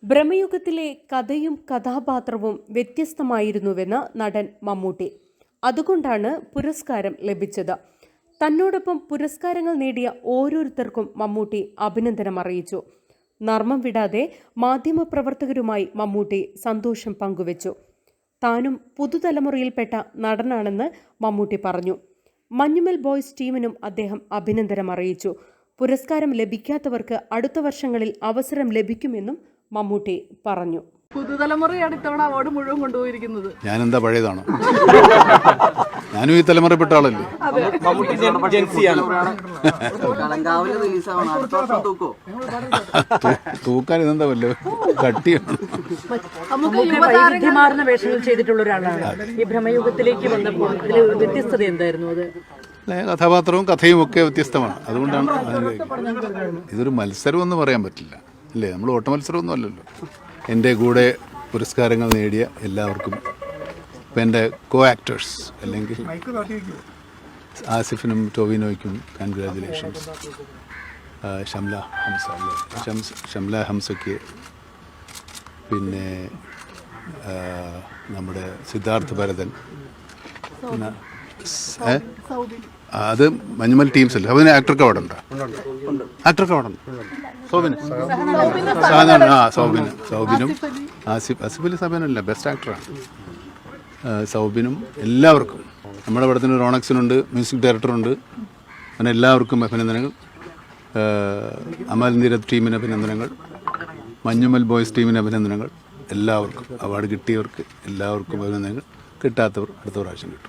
ബ്രഹ്മയുഗത്തിലെ കഥയും കഥാപാത്രവും വ്യത്യസ്തമായിരുന്നുവെന്ന് നടൻ മമ്മൂട്ടി. അതുകൊണ്ടാണ് പുരസ്കാരം ലഭിച്ചത്. തന്നോടൊപ്പം പുരസ്കാരങ്ങൾ നേടിയ ഓരോരുത്തർക്കും മമ്മൂട്ടി അഭിനന്ദനം അറിയിച്ചു. നർമ്മം വിടാതെ മാധ്യമപ്രവർത്തകരുമായി മമ്മൂട്ടി സന്തോഷം പങ്കുവച്ചു. താനും പുതുതലമുറയിൽപ്പെട്ട നടനാണെന്ന് മമ്മൂട്ടി പറഞ്ഞു. മഞ്ഞുമൽ ബോയ്സ് ടീമിനും അദ്ദേഹം അഭിനന്ദനം അറിയിച്ചു. പുരസ്കാരം ലഭിക്കാത്തവർക്ക് അടുത്ത വർഷങ്ങളിൽ അവസരം ലഭിക്കുമെന്നും മമ്മൂട്ടി പറഞ്ഞു. പുതുതലമുറയാണ് ഇത്തവണ അവാർഡ് മുഴുവൻ കൊണ്ടുപോയിരിക്കുന്നത്. ഞാനെന്താ പഴയതാണോ? ഞാനും ഈ തലമുറപ്പെട്ട ആളല്ലേ. തൂക്കാൻ ഇതെന്താ വല്ല കട്ടിയാണ്. വൈവിധ്യമാർന്ന വേഷങ്ങൾ ചെയ്തിട്ടുള്ള ഒരാളാണ്. ഈ ഭ്രമയുഗത്തിലേക്ക് വന്നപ്പോൾ അതിൽ വ്യത്യസ്തത എന്തായിരുന്നു? അത് കഥാപാത്രവും കഥയും ഒക്കെ വ്യത്യസ്തമാണ്. അതുകൊണ്ടാണ് ഇതൊരു മത്സരം എന്ന് പറയാൻ പറ്റില്ല അല്ലേ. നമ്മൾ ഓട്ട മത്സരമൊന്നും അല്ലല്ലോ. എൻ്റെ കൂടെ പുരസ്കാരങ്ങൾ നേടിയ എല്ലാവർക്കും, ഇപ്പം എൻ്റെ കോ ആക്ടേഴ്സ് അല്ലെങ്കിൽ ആസിഫിനും ടോവിനോയ്ക്കും കൺഗ്രാജുലേഷൻസ്. ഷംല ഹംസയ്ക്ക്, പിന്നെ നമ്മുടെ സിദ്ധാർത്ഥ് ഭരതൻ, അത് മഞ്ഞുമൽ ടീംസ് അല്ലേ. അതിന് ആക്ടർക്ക് അവാർഡ് ഉണ്ടോ? ആക്ടർക്ക് അവാർഡ് ഉണ്ട്. സൗബിനും ആസിഫ് അലി സബാനല്ല, ബെസ്റ്റ് ആക്ടറാണ്. സൗബിനും എല്ലാവർക്കും, നമ്മുടെ പടത്തിന് റോണക്സിനുണ്ട്, മ്യൂസിക് ഡയറക്ടറുണ്ട്. അങ്ങനെ എല്ലാവർക്കും അഭിനന്ദനങ്ങൾ. അമൽ നീരദ് ടീമിന് അഭിനന്ദനങ്ങൾ, മഞ്ഞുമൽ ബോയ്സ് ടീമിന് അഭിനന്ദനങ്ങൾ. എല്ലാവർക്കും അവാർഡ് കിട്ടിയവർക്ക് എല്ലാവർക്കും അഭിനന്ദനങ്ങൾ. കിട്ടാത്തവർ അടുത്ത പ്രാവശ്യം കിട്ടും.